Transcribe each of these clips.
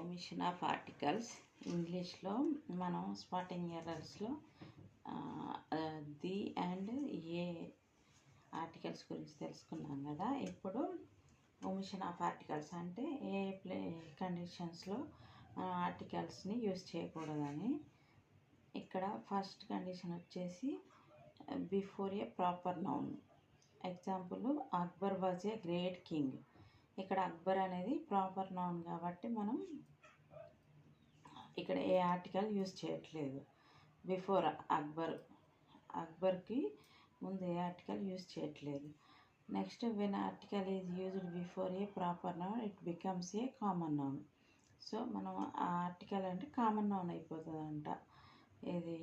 omission of articles ఇంగ్లీష్లో మనం spotting ఎర్రర్స్లో ది అండ్ ఏ ఆర్టికల్స్ గురించి తెలుసుకున్నాం కదా. ఇప్పుడు ఒమిషన్ ఆఫ్ ఆర్టికల్స్ అంటే ఏ కండిషన్స్లో ఆర్టికల్స్ని యూజ్ చేయకూడదని. ఇక్కడ ఫస్ట్ కండిషన్ వచ్చేసి before a proper noun. Example, Akbar was a great king. ఇక్కడ అక్బర్ అనేది ప్రాపర్ నౌన్ కాబట్టి మనం ఇక్కడ ఏ ఆర్టికల్ యూజ్ చేయట్లేదు. బిఫోర్ అక్బర్కి ముందు ఏ ఆర్టికల్ యూజ్ చేయట్లేదు. Next, when article is used before a proper noun it becomes a common noun. So మనం ఆ ఆర్టికల్ అంటే కామన్ నౌన్ అయిపోతుందంట. ఇది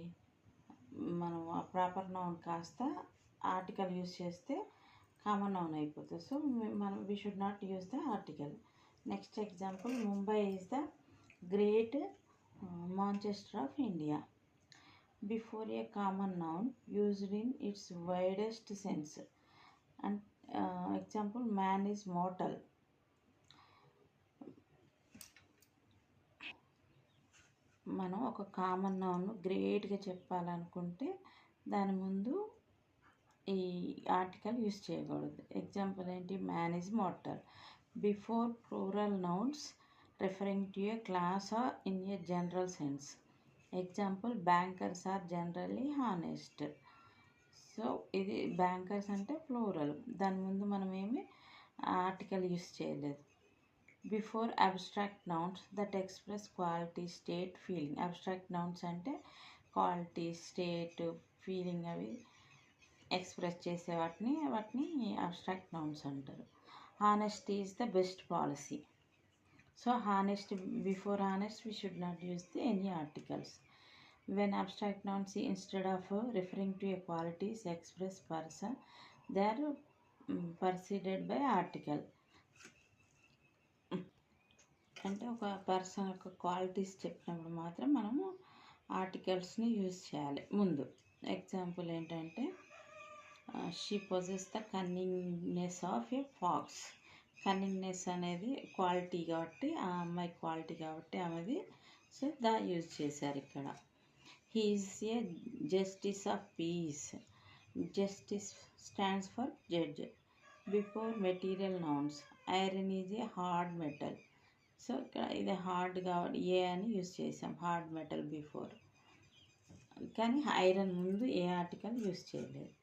మనం ఆ ప్రాపర్ నౌన్ కాస్త ఆర్టికల్ యూజ్ చేస్తే కామన్ నౌన్ అయిపోతుంది. So we should not use the article. Next example, Mumbai is the great Manchester of India. Before a common noun used in its widest sense. And example, man is mortal. మనం ఒక common noun గ్రేట్గా చెప్పాలనుకుంటే దాని ముందు ఈ article use చేయకూడదు. Example ఏంటి, man is mortal. Before plural nouns referring to a class or in A general sense. Example, bankers are generally honest. So ఇది బ్యాంకర్స్ అంటే ప్లూరల్, దాని ముందు మనం ఏమి ఆర్టికల్ యూజ్ చేయలేదు. Before abstract nouns that express quality, state, feeling. Abstract nouns అంటే quality, state, feeling అవి express చేసే వాటిని అబ్స్ట్రాక్ట్ నౌన్స్ అంటారు. Honesty is the best policy. So before honest we should not use any articles. When abstract nouns, instead of referring to a qualities express person, they are preceded by article. అంటే ఒక person యొక్క qualities చెప్పినప్పుడు మాత్రం మనము ఆర్టికల్స్ని use చేయాలి ముందు. Example ఏంటంటే, she possesses the cunningness of a fox. Cunningness అనేది క్వాలిటీ కాబట్టి, ఆ అమ్మాయి క్వాలిటీ కాబట్టి ఆమెది, సో యూజ్ చేశారు ఇక్కడ. He is a justice of piece. Justice stands for judge. Before material nouns iron is a hard metal. So ఇక్కడ ఇది హార్డ్ కాబట్టి ఏ అని యూజ్ చేసాం, హార్డ్ మెటల్ బిఫోర్. కానీ ఐరన్ ముందు ఏ ఆర్టికల్ యూజ్ చేయలేదు.